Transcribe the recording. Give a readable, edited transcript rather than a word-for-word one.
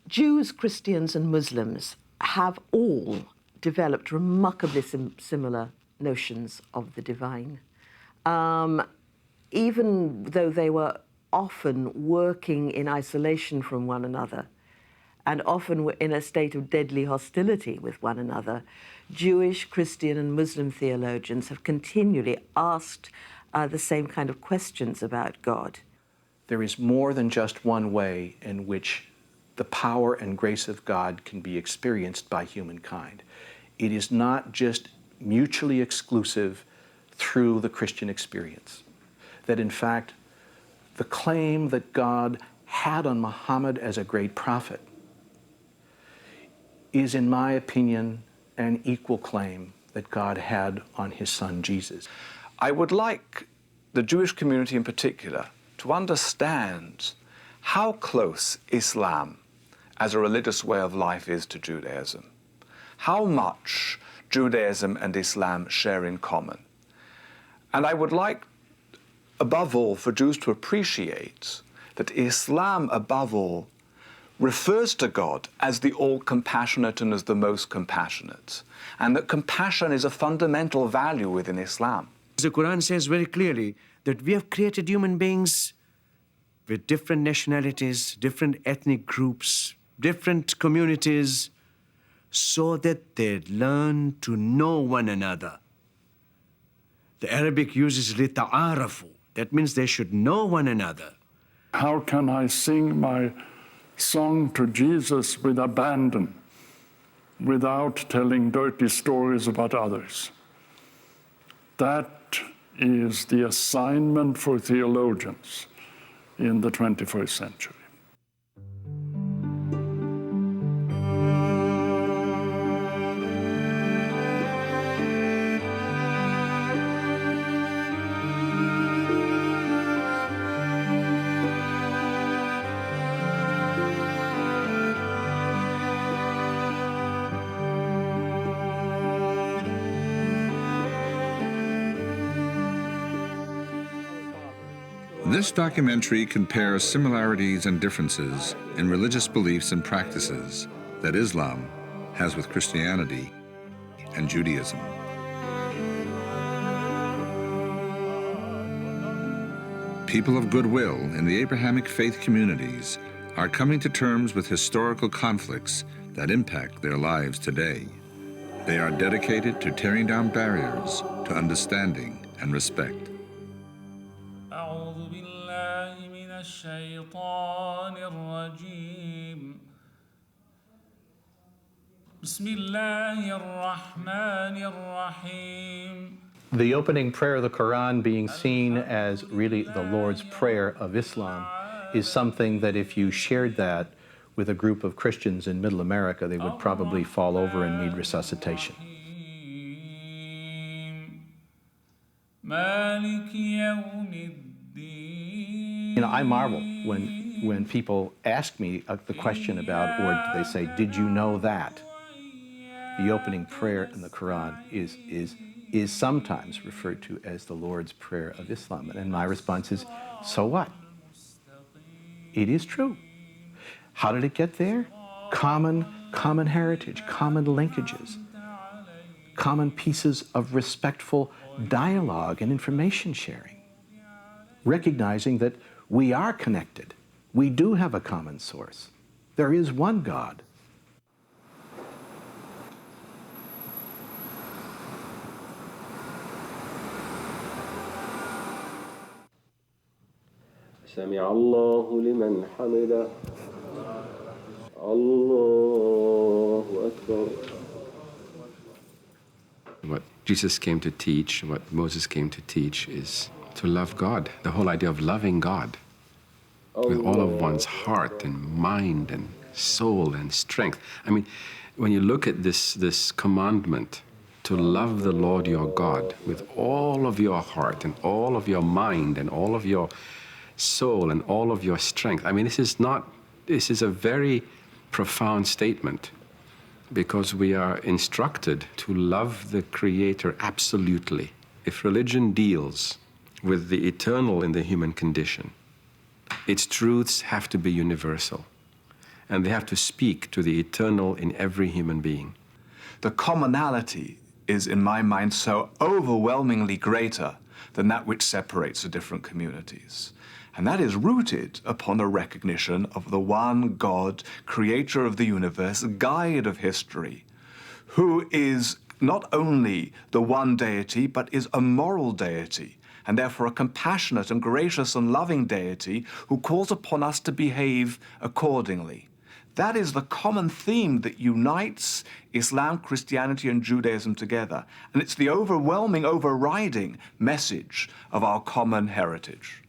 Jews, Christians, and Muslims have all developed remarkably similar notions of the divine. Even though they were often working in isolation from one another and often were in a state of deadly hostility with one another, Jewish, Christian, and Muslim theologians have continually asked the same kind of questions about God. There is more than just one way in which the power and grace of God can be experienced by humankind. It is not just mutually exclusive through the Christian experience. That in fact, the claim that God had on Muhammad as a great prophet is, in my opinion, an equal claim that God had on his son Jesus. I would like the Jewish community in particular to understand how close Islam as a religious way of life is to Judaism. How much Judaism and Islam share in common. And I would like, above all, for Jews to appreciate that Islam, above all, refers to God as the all-compassionate and as the most compassionate, and that compassion is a fundamental value within Islam. The Quran says very clearly that we have created human beings with different nationalities, different ethnic groups, different communities, so that they learn to know one another. The Arabic uses لِتَعَارَفُوا. That means they should know one another. How can I sing my song to Jesus with abandon, without telling dirty stories about others? That is the assignment for theologians in the 21st century. This documentary compares similarities and differences in religious beliefs and practices that Islam has with Christianity and Judaism. People of goodwill in the Abrahamic faith communities are coming to terms with historical conflicts that impact their lives today. They are dedicated to tearing down barriers to understanding and respect. الشيطان الرجيم بسم الله الرحمن الرحيم. The opening prayer of the Quran being seen as really the Lord's Prayer of Islam is something that if you shared that with a group of Christians in Middle America, they would probably fall over and need resuscitation. مالك يوم الدين. You know, I marvel when people ask me the question about, or they say, did you know that? The opening prayer in the Quran is sometimes referred to as the Lord's Prayer of Islam. And my response is, so what? It is true. How did it get there? Common heritage, common linkages, common pieces of respectful dialogue and information sharing. Recognizing that we are connected. We do have a common source. There is one God. سمع الله لمن حمده الله أكبر. What Jesus came to teach, what Moses came to teach is to love God, the whole idea of loving God with all of one's heart and mind and soul and strength. I mean, when you look at this commandment to love the Lord your God with all of your heart and all of your mind and all of your soul and all of your strength, I mean, this is a very profound statement, because we are instructed to love the Creator absolutely. If religion deals with the eternal in the human condition, its truths have to be universal. and they have to speak to the eternal in every human being. The commonality is, in my mind, so overwhelmingly greater than that which separates the different communities. And that is rooted upon a recognition of the one God, creator of the universe, guide of history, who is not only the one deity, but is a moral deity, and therefore a compassionate and gracious and loving deity who calls upon us to behave accordingly. That is the common theme that unites Islam, Christianity, and Judaism together. And it's the overwhelming, overriding message of our common heritage.